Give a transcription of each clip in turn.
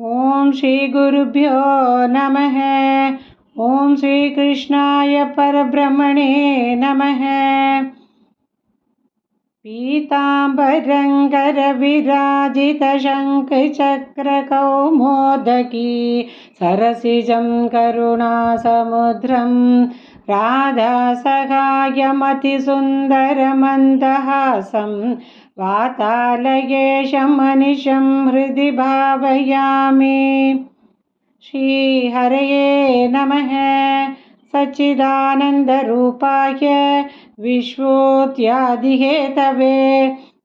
ओम श्री गुरुभ्यो नमः। ओम श्री कृष्णाय परब्रह्मणे नमः। पीताम्बरङ्गरविराजितशङ्खचक्रकौमोदकी सरसिजं करुणासमुद्रं राधासहायमतिसुन्दरमन्दहासं वातालयेशमनिशं हृदि भावयामि। श्रीहरये नमः। सच्चिदानन्दरूपाय विश्वोत्यादिहेतवे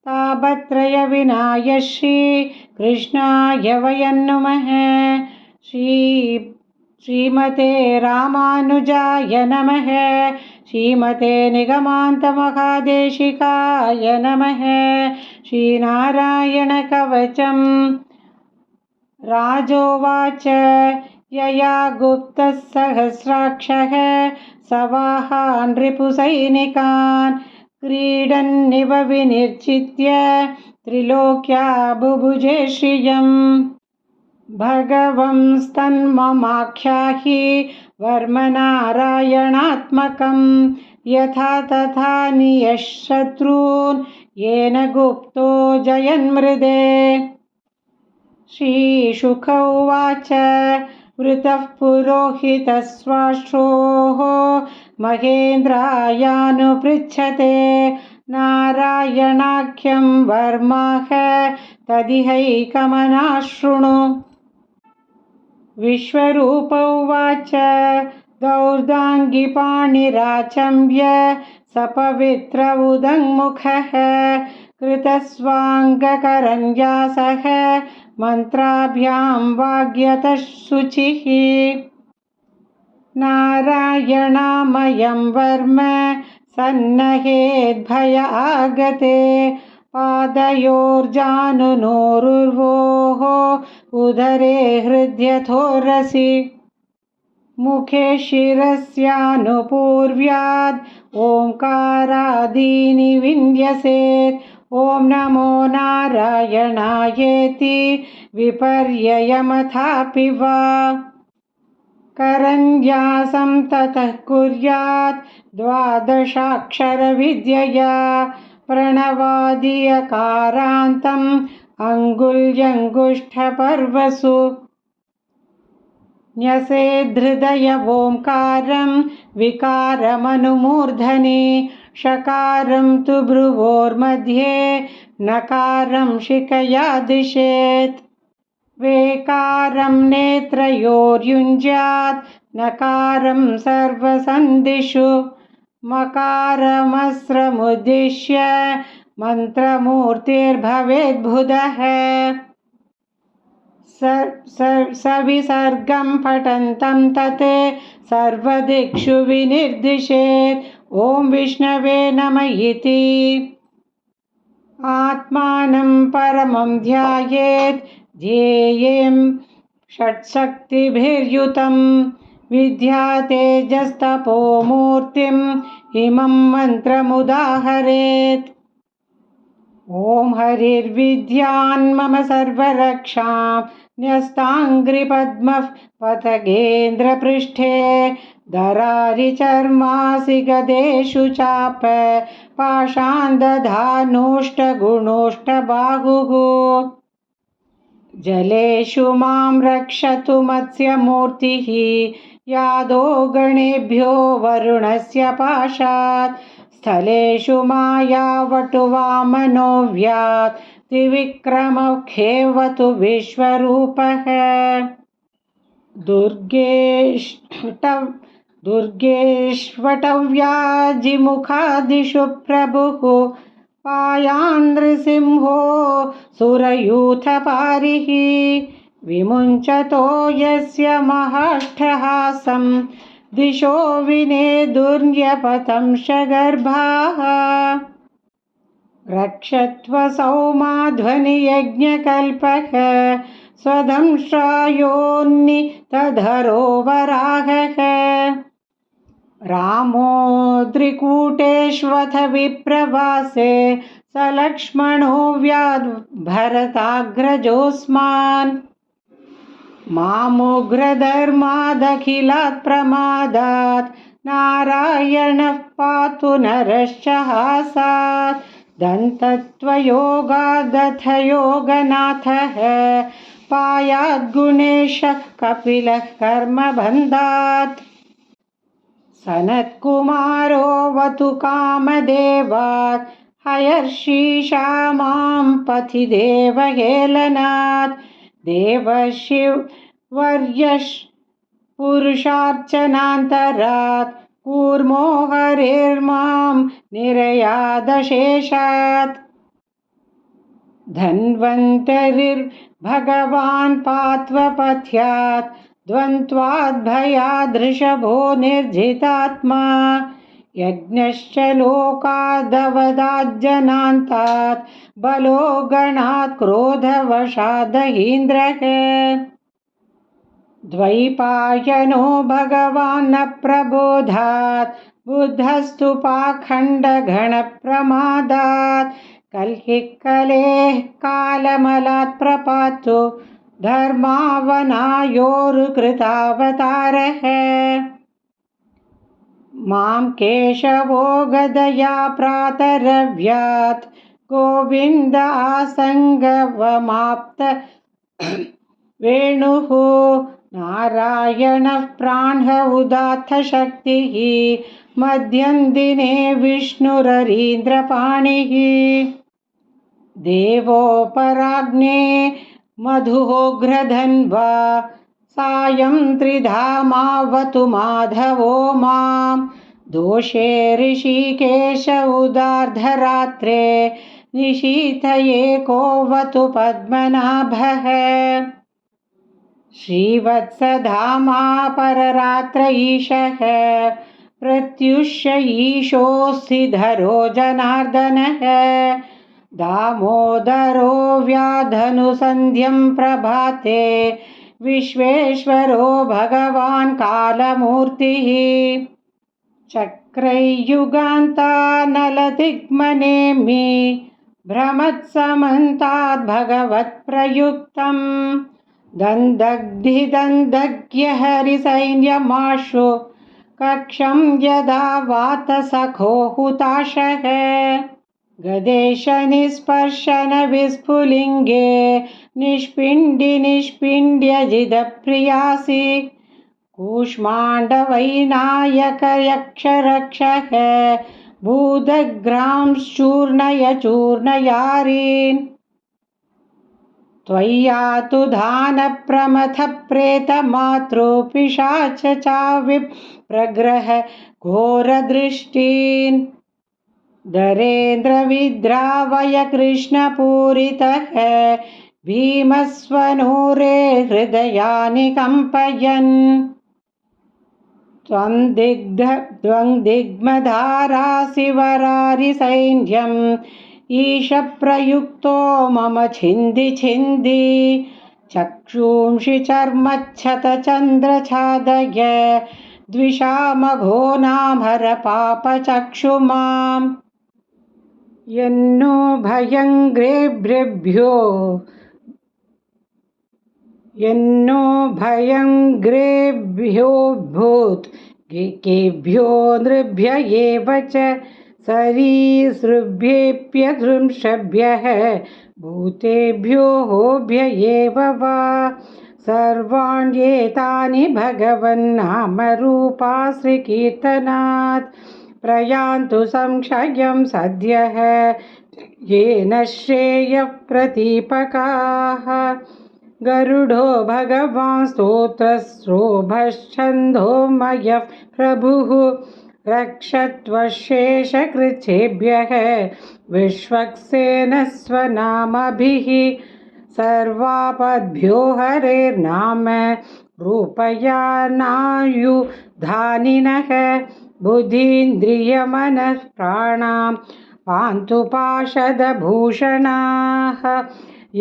तापत्रयविनाय श्रीकृष्णाय वयं नुमः। श्रीमते रामानुजाय नमः। श्रीमते निगमान्तमहादेशिकाय नमः। श्रीनारायणकवचं राजोवाच यया गुप्तः सहस्राक्षः सवाहान् रिपुसैनिकान् क्रीडन्निव विनिर्जित्य त्रिलोक्या बुभुजे श्रियम्। भगवंस्तन्ममाख्याहि वर्मनारायणात्मकं यथा तथा नियशत्रून् येन गुप्तो जयन्मृदे। श्रीशुक उवाच वृतः पुरोहितस्वाश्रोः महेन्द्रायानुपृच्छते नारायणाख्यं वर्माः तदिहैकमनाशृणु। विश्वरूप उवाच दौर्दाङ्गिपाणिराचम्य सपवित्र उदङ्मुखः कृतस्वाङ्गकरन्यासः मन्त्राभ्यां वाग्यतः शुचिः। नारायणामयं वर्म सन्नहेद्भय आगते पादयोर्जानुनोरुर्वोः उदरे हृद्यथोरसि। मुखे शिरस्यानुपूर्व्याद् ओङ्कारादीनि विन्यसेत्। ॐ नमो नारायणायेति विपर्ययमथापि वा। करन्यासं ततः कुर्यात् द्वादशाक्षरविद्यया प्रणवादियकारान्तम् अङ्गुल्यङ्गुष्ठपर्वसु। न्यसेद्धृदय ओङ्कारं विकारमनुमूर्धनि षकारं तु भ्रुवोर्मध्ये नकारं शिखया दिशेत्। वेकारं नेत्रयोर्युञ्ज्यात् नकारं सर्वसन्धिषु मकारमस्रमुद्दिश्य मन्त्रमूर्तिर्भवेद्बुधः। सविसर्गं पठन्तं तत् सर्वदिक्षु विनिर्दिशेत्। ॐ विष्णवे नम इति आत्मानं परमं ध्यायेत्। ध्येयं षट्शक्तिभिर्युतं विद्यातेजस्तपोमूर्तिम् इमं मन्त्रमुदाहरेत्। ॐ हरिर्विद्यान्मम सर्वरक्षां न्यस्ताङ्घ्रिपद्मः पतगेन्द्रपृष्ठे दरारिचर्मासि गदेषु चाप पाषाण्दधानोष्टगुणोष्टबाहुः। जलेषु मां रक्षतु मत्स्यमूर्तिः यादो गणेभ्यो वरुणस्य पाशात्। स्थलेषु मायावटुवामनो व्यात् त्रिविक्रमखेवतु विश्वरूपः। दुर्गेष्वटव्याजिमुखादिषु प्रभुः पायान् नृसिंहो सुरयूथपारिः। विमुञ्चतो यस्य महाष्ठहासं दिशो विनेदुर्यपतं शगर्भाः। रक्षत्वसौ माध्वनियज्ञकल्पः स्वदंश्रायोन्नितधरो वराहः। रामोद्रिकूटेष्वथ विप्रवासे सलक्ष्मणो व्याद् भरताग्रजोऽस्मान्। मामुग्रधर्मादखिलात् प्रमादात् नारायणः पातु नरश्च हासात् दन्तत्वयोगादथ योगनाथः पायाद्गुणेशः कपिलः कर्मबन्धात् सनत्कुमारोऽवतु कामदेवात् हयर्षीषा मां पथि देवहेलनात् देवर्षिवर्यः पुरुषार्चनान्तरात् कूर्मो हरेर्मां निरयादशेषात् धन्वन्तरिर्भगवान् पात्वपथ्यात् द्वन्द्वाद्भयादृषभो निर्जितात्मा यज्ञश्च लोकादवदाज्जनान्तात् बलो गणात् क्रोधवशादहीन्द्रः द्वैपायनो भगवान् न प्रबोधात् बुद्धस्तु पाखण्डगणप्रमादात् कल्किः कलेः कालमलात् प्रपातु धर्मावनायोरुकृतावतारः मां केशवो गदया प्रातरव्यात् गोविन्द आसङ्गवमाप्त वेणुः नारायणः प्राणः उदात्त शक्तिः मध्यं दिने विष्णुररीन्द्रपाणिः देवोपराग्ने मधुहोग्रधन्वा सायं त्रिधामावतु माधवो मां दोषे ऋषिकेश उदार्धरात्रे निशीथये कोऽवतु पद्मनाभः श्रीवत्सधामा पररात्र ईशः प्रत्युष्य ईशोऽस्थिधरो जनार्दनः दामोदरो व्याधनुसन्ध्यं प्रभाते विश्वेश्वरो भगवान् कालमूर्तिः चक्रैयुगान्तानलदिग्मनेमि भ्रमत्समन्ताद् भगवत्प्रयुक्तं दन्दग्धिदन्दग्य हरिसैन्यमाशु कक्षं यदा वातसखो हुताशः गदेशनिस्पर्शन विस्फुलिङ्गे निष्पिण्ड्यजिदप्रियासि कूष्माण्डवैनायकयक्षरक्षः भूदग्रांश्चूर्णय चूर्णयारीन् त्वय्यातु धानप्रमथप्रेतमातृपिशाच चाविप्रग्रह घोरदृष्टीन् दरेन्द्रविद्रावय कृष्णपूरितः भीमस्वनूरे हृदयानि कम्पयन् त्वं दिग्मधारासिवरारिसैन्यम् ईशप्रयुक्तो मम छिन्दि छिन्दि चक्षूंषि चर्मच्छतचन्द्रछादय द्विषामघो नामहर पापचक्षुमाम् यन्नो भयङ्ग्रेभ्यो भूत् केभ्यो नृभ्य एव च सरीसृभ्येऽप्यदृंशभ्यः भूतेभ्यो होभ्य एव वा सर्वाण्येतानि भगवन्नामरूपाश्रीकीर्तनात् प्रयान्तु संक्षयं सद्यः येन श्रेयः प्रतीपकाः गरुडो भगवान् स्तोत्रस्रोभश्छन्दोमयः प्रभुः रक्षत्वशेषकृच्छेभ्यः विश्वक्सेनस्वनामभिः सर्वापद्भ्यो हरेर्नाम रूपया नायुधानिनः बुद्धीन्द्रियमनः प्राणां पान्तु पाशदभूषणाः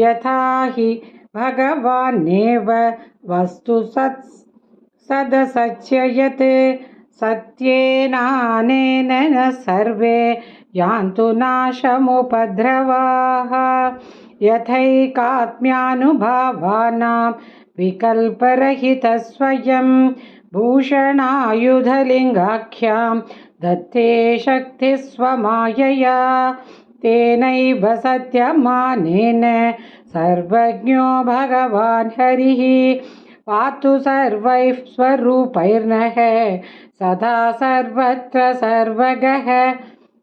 यथा हि भगवान्नेव वस्तु सदसच्ययते सत्येनानेन न सर्वे यान्तु नाशमुपद्रवाः यथैकात्म्यानुभावानां विकल्परहितस्वयं भूषणायुधलिङ्गाख्यां दत्ते शक्तिः स्वमायया तेनैव सत्यमानेन सर्वज्ञो भगवान् हरिः पातु सर्वैः स्वरूपैर्नः सदा सर्वत्र सर्वगः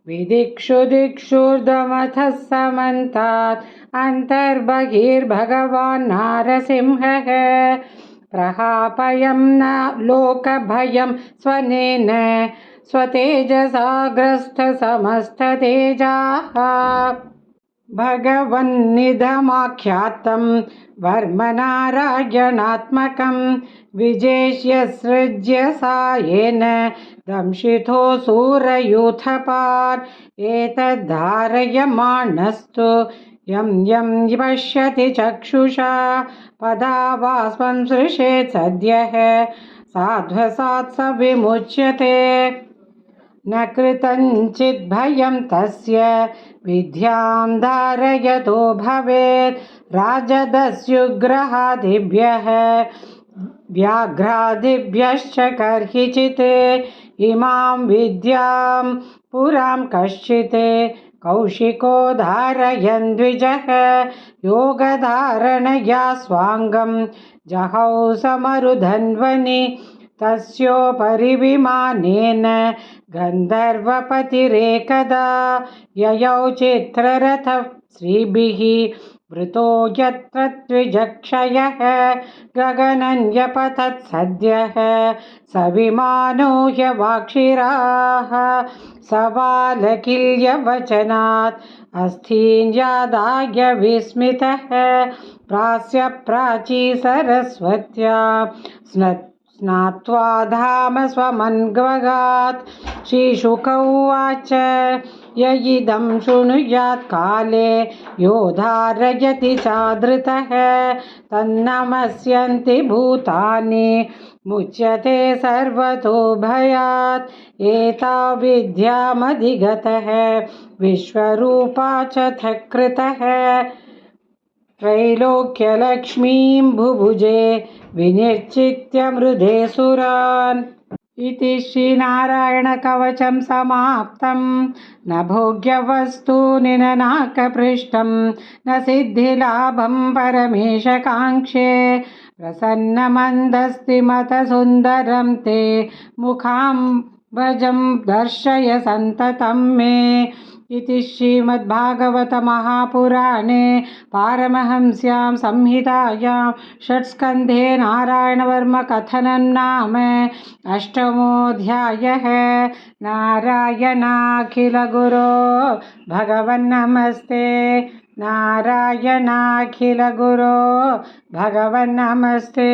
विदिक्षु दिक्षुर्दमथः समन्तात् अन्तर्बहिर्भगवान् नारसिंहः प्रहापयं न लोकभयं स्वनेन स्वतेजसा ग्रस्तसमस्ततेजाः भगवन्निधमाख्यातं वर्मनारायणात्मकं विजेष्य सृज्य सायेन दंशितोऽसूरयूथपान् एतद्धारयमाणस्तु यं यं पश्यति चक्षुषा पदावास्मं सृशेत् सद्यः साध्वसात् स विमुच्यते न कृतञ्चित् भयं तस्य विद्यां धारयतो भवेत् राजदस्युग्रहादिभ्यः व्याघ्रादिभ्यश्च कर्हिचित् इमां विद्यां पुरां कश्चित् कौशिको धारयन् द्विजः योगधारणया स्वाङ्गं जहौ समरुधन्वनि तस्योपरि विमानेन गन्धर्वपतिरेकदा ययौ चित्ररथः श्रीभिः वृतो यत्र द्विजक्षयः गगनं व्यपतत् सद्यः स विमानो ह्यवाक्षिराः सवालकिल्यवचनात् अस्थीन्यादाय विस्मितः प्रास्य प्राची सरस्वत्या स्नात्वा धाम स्वमन्वगात् श्रीशुक उवाच य इदं शृणुयात् काले यो धारयति चादृतः तन्नमस्यन्ति भूतानि मुच्यते सर्वतो भयात् एता विद्यामधिगतः विश्वरूपा च कृतः त्रैलोक्यलक्ष्मीं भुभुजे विनिर्चित्य मृधे सुरान् इति श्रीनारायणकवचं समाप्तं न भोग्यवस्तूनि न नाकपृष्ठं न सिद्धिलाभं परमेशकाङ्क्षे प्रसन्नमन्दस्तिमतसुन्दरं ते मुखाम्बजं दर्शय सन्ततं मे इति श्रीमद्भागवतमहापुराणे पारमहंस्यां संहितायां षट्स्कन्धे नारायणवर्मकथनं नाम अष्टमोऽध्यायः। नारायणाखिलगुरो भगवन्नमस्ते। नारायणाखिलगुरो भगवन्नमस्ते।